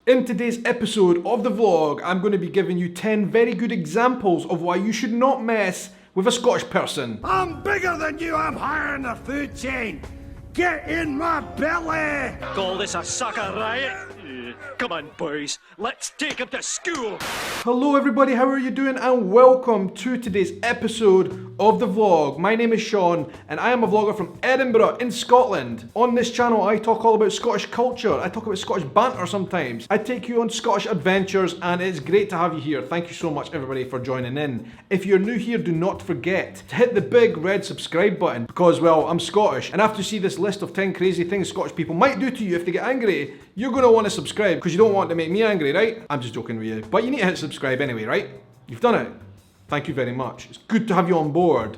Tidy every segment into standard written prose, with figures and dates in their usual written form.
In today's episode of the vlog, I'm going to be giving you 10 very good examples of why you should not mess with a Scottish person. I'm bigger than you, I'm higher in the food chain. Get in my belly! Call this a sucker riot? Come on, boys, let's take him to school! Hello everybody, how are you doing? And welcome to today's episode of the vlog. My name is Shaun and I am a vlogger from Edinburgh in Scotland. On this channel I talk all about Scottish culture, I talk about Scottish banter sometimes. I take you on Scottish adventures and it's great to have you here. Thank you so much everybody for joining in. If you're new here, do not forget to hit the big red subscribe button because, well, I'm Scottish and after you see this list of 10 crazy things Scottish people might do to you if they get angry, you're going to want to subscribe because you don't want to make me angry, right? I'm just joking with you. But you need to hit subscribe anyway, right? You've done it. Thank you very much. It's good to have you on board.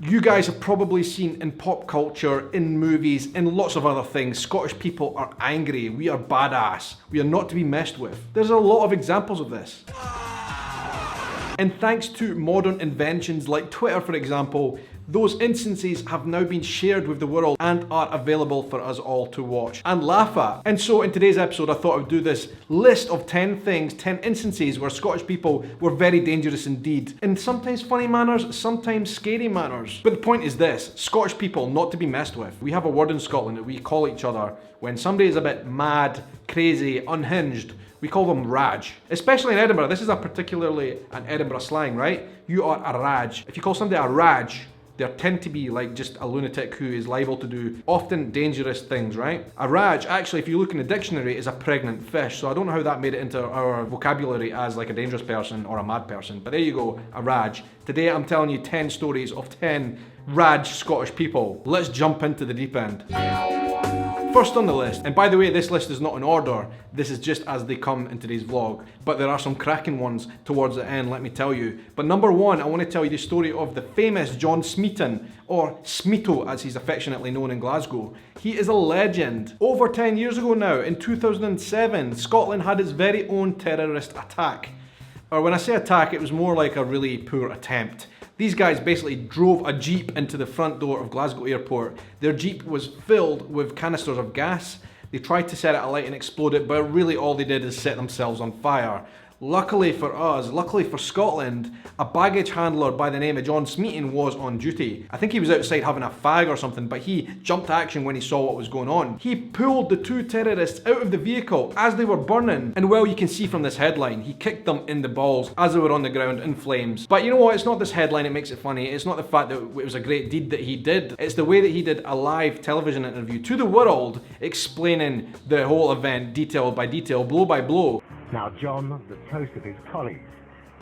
You guys have probably seen in pop culture, in movies, in lots of other things, Scottish people are angry. We are badass. We are not to be messed with. There's a lot of examples of this. And thanks to modern inventions like Twitter, for example, those instances have now been shared with the world and are available for us all to watch and laugh at. And so in today's episode, I thought I would do this list of 10 things, 10 instances where Scottish people were very dangerous indeed. In sometimes funny manners, sometimes scary manners. But the point is this, Scottish people not to be messed with. We have a word in Scotland that we call each other when somebody is a bit mad, crazy, unhinged. We call them Raj. Especially in Edinburgh, this is particularly an Edinburgh slang, right? You are a Raj. If you call somebody a Raj, they tend to be like just a lunatic who is liable to do often dangerous things, right? A Raj, actually, if you look in the dictionary, is a pregnant fish. So I don't know how that made it into our vocabulary as like a dangerous person or a mad person. But there you go, a Raj. Today I'm telling you 10 stories of 10 Raj Scottish people. Let's jump into the deep end. First on the list, and by the way, this list is not in order, this is just as they come in today's vlog, but there are some cracking ones towards the end, let me tell you. But number one, I want to tell you the story of the famous John Smeaton, or Smeaton as he's affectionately known in Glasgow. He is a legend. Over 10 years ago now, in 2007, Scotland had its very own terrorist attack. Or when I say attack, it was more like a really poor attempt. These guys basically drove a jeep into the front door of Glasgow Airport. Their jeep was filled with canisters of gas. They tried to set it alight and explode it, but really all they did is set themselves on fire. Luckily for us, luckily for Scotland, a baggage handler by the name of John Smeaton was on duty. I think he was outside having a fag or something, but he jumped to action when he saw what was going on. He pulled the two terrorists out of the vehicle as they were burning, and well, you can see from this headline, he kicked them in the balls as they were on the ground in flames. But you know what, it's not this headline that makes it funny, it's not the fact that it was a great deed that he did, it's the way that he did a live television interview to the world explaining the whole event detail by detail, blow by blow. Now, John, the toast of his colleagues,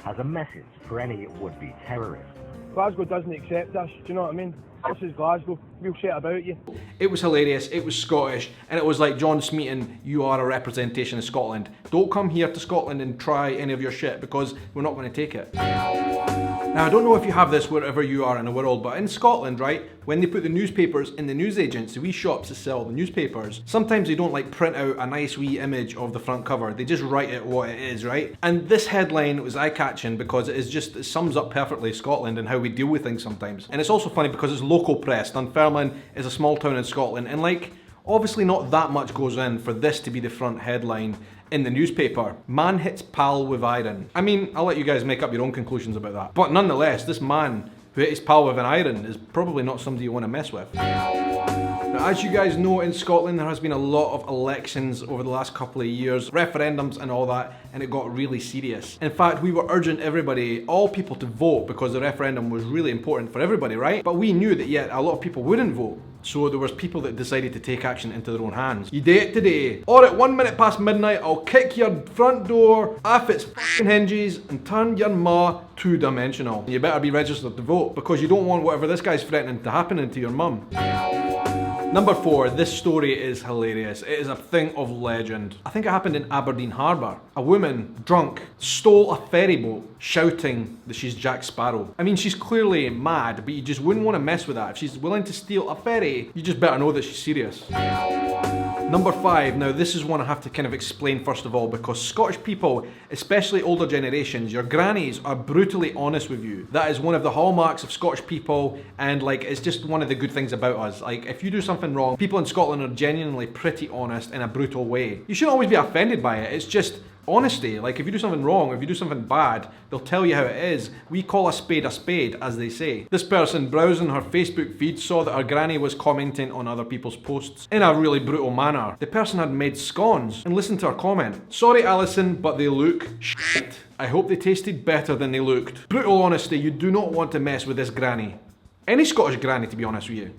has a message for any would-be terrorists. Glasgow doesn't accept us, do you know what I mean? This is Glasgow, we'll say it about you. It was hilarious, it was Scottish, and it was like, John Smeaton, you are a representation of Scotland. Don't come here to Scotland and try any of your shit because we're not going to take it. Now, I don't know if you have this wherever you are in the world, but in Scotland, right, when they put the newspapers in the newsagents, the wee shops that sell the newspapers, sometimes they don't like print out a nice wee image of the front cover. They just write it what it is, right? And this headline was eye-catching because it sums up perfectly Scotland and how we deal with things sometimes. And it's also funny because it's local press. Dunfermline is a small town in Scotland, and like, obviously not that much goes in for this to be the front headline in the newspaper. Man hits pal with iron. I mean, I'll let you guys make up your own conclusions about that. But nonetheless, this man who hit his pal with an iron is probably not somebody you want to mess with. Now, as you guys know, in Scotland there has been a lot of elections over the last couple of years, referendums and all that, and it got really serious. In fact, we were urging everybody, all people, to vote because the referendum was really important for everybody, right? But we knew that yet a lot of people wouldn't vote. So there was people that decided to take action into their own hands. You do it today. Or at 1 minute past midnight, I'll kick your front door off its f***ing hinges and turn your ma two-dimensional. You better be registered to vote because you don't want whatever this guy's threatening to happen to your mum. Number 4, this story is hilarious. It is a thing of legend. I think it happened in Aberdeen Harbour. A woman, drunk, stole a ferry boat, shouting that she's Jack Sparrow. I mean, she's clearly mad, but you just wouldn't want to mess with that. If she's willing to steal a ferry, you just better know that she's serious. Number 5, now this is one I have to kind of explain first of all, because Scottish people, especially older generations, your grannies are brutally honest with you. That is one of the hallmarks of Scottish people, and like it's just one of the good things about us. Like if you do something wrong, people in Scotland are genuinely pretty honest in a brutal way. You shouldn't always be offended by it, it's just honesty. Like if you do something wrong, if you do something bad, they'll tell you how it is. We call a spade, as they say. This person browsing her Facebook feed saw that her granny was commenting on other people's posts in a really brutal manner. The person had made scones, and listen to her comment. Sorry Alison, but they look shit. I hope they tasted better than they looked. Brutal honesty, you do not want to mess with this granny. Any Scottish granny, to be honest with you.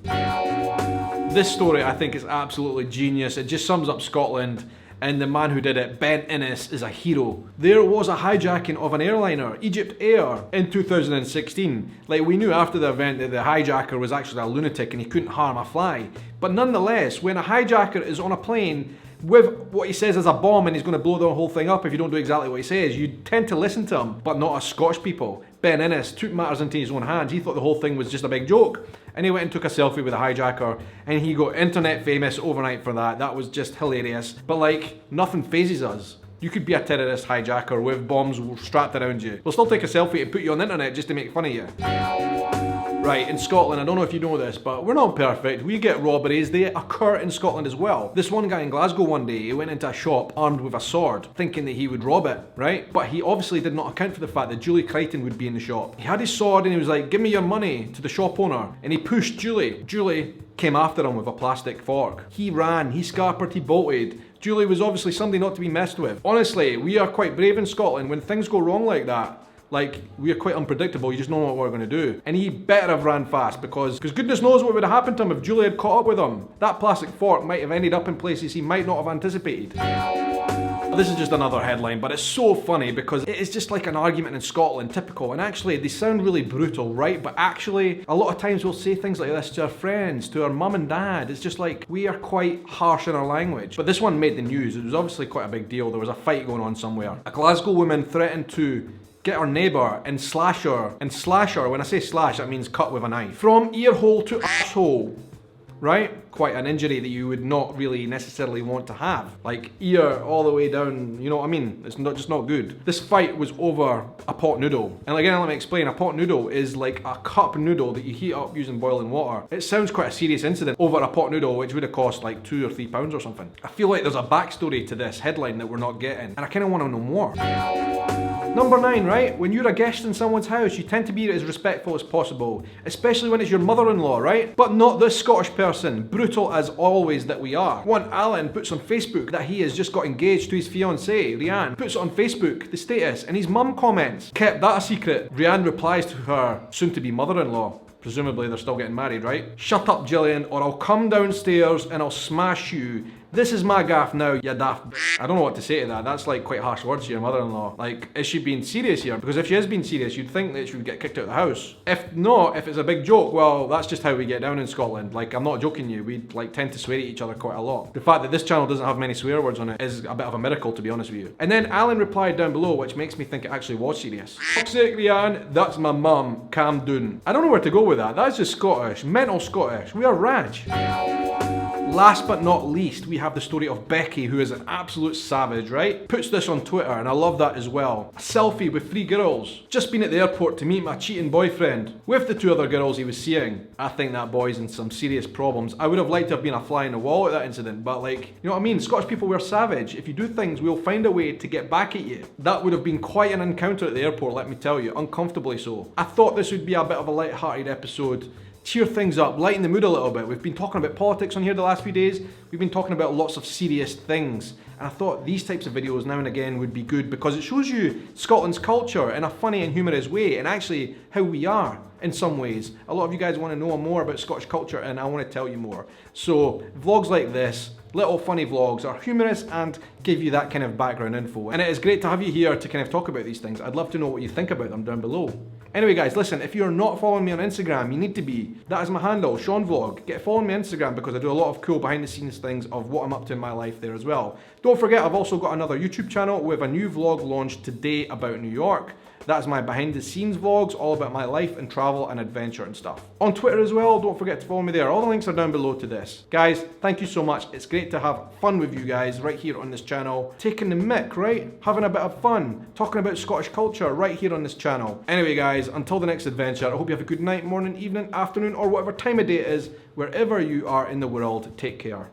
This story I think is absolutely genius. It just sums up Scotland. And the man who did it, Ben Innes, is a hero. There was a hijacking of an airliner, Egypt Air, in 2016. Like, we knew after the event that the hijacker was actually a lunatic and he couldn't harm a fly. But nonetheless, when a hijacker is on a plane with what he says is a bomb and he's going to blow the whole thing up if you don't do exactly what he says, you tend to listen to him, but not as Scottish people. Ben Innes took matters into his own hands. He thought the whole thing was just a big joke. And he went and took a selfie with a hijacker, and he got internet famous overnight for that. That was just hilarious. But like, nothing phases us. You could be a terrorist hijacker with bombs strapped around you. We'll still take a selfie and put you on the internet just to make fun of you. Right, in Scotland, I don't know if you know this, but we're not perfect. We get robberies, they occur in Scotland as well. This one guy in Glasgow one day, he went into a shop armed with a sword, thinking that he would rob it, right? But he obviously did not account for the fact that Julie Crichton would be in the shop. He had his sword and he was like, give me your money, to the shop owner. And he pushed Julie. Julie came after him with a plastic fork. He ran, he scarpered, he bolted. Julie was obviously somebody not to be messed with. Honestly, we are quite brave in Scotland when things go wrong like that. Like, we are quite unpredictable, you just don't know what we're going to do. And he better have ran fast, because goodness knows what would have happened to him if Julie had caught up with him. That plastic fork might have ended up in places he might not have anticipated. This is just another headline, but it's so funny because it is just like an argument in Scotland, typical. And actually, they sound really brutal, right? But actually, a lot of times we'll say things like this to our friends, to our mum and dad. It's just like, we are quite harsh in our language. But this one made the news. It was obviously quite a big deal. There was a fight going on somewhere. A Glasgow woman threatened to get her neighbour and slash her. And slash her, when I say slash, that means cut with a knife. From ear hole to asshole. Right? Quite an injury that you would not really necessarily want to have. Like ear all the way down, you know what I mean? It's not just not good. This fight was over a pot noodle. And again, let me explain. A pot noodle is like a cup noodle that you heat up using boiling water. It sounds quite a serious incident over a pot noodle, which would have cost like £2 or £3 or something. I feel like there's a backstory to this headline that we're not getting, and I kind of want to know more. Number 9, right? When you're a guest in someone's house, you tend to be as respectful as possible, especially when it's your mother-in-law, right? But not this Scottish person, brutal as always that we are. One Alan puts on Facebook that he has just got engaged to his fiancée, Rianne. Puts it on Facebook, the status, and his mum comments, kept that a secret. Rianne replies to her soon-to-be mother-in-law. Presumably they're still getting married, right? Shut up, Gillian, or I'll come downstairs and I'll smash you. This is my gaff now, you daft bitch. I don't know what to say to that. That's like quite harsh words to your mother-in-law. Like, is she being serious here? Because if she is being serious, you'd think that she would get kicked out of the house. If not, if it's a big joke, well, that's just how we get down in Scotland. Like, I'm not joking you, we like tend to swear at each other quite a lot. The fact that this channel doesn't have many swear words on it is a bit of a miracle, to be honest with you. And then Alan replied down below, which makes me think it actually was serious. Fuck's sake, Rianne, that's my mum, calm down. I don't know where to go with that. That's just Scottish, mental Scottish. We are raj. Last but not least, we have the story of Begbie, who is an absolute savage, right? Puts this on Twitter, and I love that as well. A selfie with 3 girls. Just been at the airport to meet my cheating boyfriend with the 2 other girls he was seeing. I think that boy's in some serious problems. I would have liked to have been a fly in the wall at that incident, but like, you know what I mean? Scottish people, we're savage. If you do things, we'll find a way to get back at you. That would have been quite an encounter at the airport, let me tell you, uncomfortably so. I thought this would be a bit of a light-hearted episode. Cheer things up, lighten the mood a little bit. We've been talking about politics on here the last few days. We've been talking about lots of serious things. And I thought these types of videos now and again would be good because it shows you Scotland's culture in a funny and humorous way, and actually how we are in some ways. A lot of you guys want to know more about Scottish culture, and I want to tell you more. So vlogs like this, little funny vlogs, are humorous and give you that kind of background info. And it is great to have you here to kind of talk about these things. I'd love to know what you think about them down below. Anyway guys, listen, if you're not following me on Instagram, you need to be. That is my handle, Shaun Vlog. Get following me on Instagram because I do a lot of cool behind the scenes things of what I'm up to in my life there as well. Don't forget, I've also got another YouTube channel with a new vlog launched today about New York. That's my behind the scenes vlogs, all about my life and travel and adventure and stuff. On Twitter as well, don't forget to follow me there. All the links are down below to this. Guys, thank you so much. It's great to have fun with you guys right here on this channel. Taking the mick, right? Having a bit of fun. Talking about Scottish culture right here on this channel. Anyway guys, until the next adventure, I hope you have a good night, morning, evening, afternoon, or whatever time of day it is, wherever you are in the world. Take care.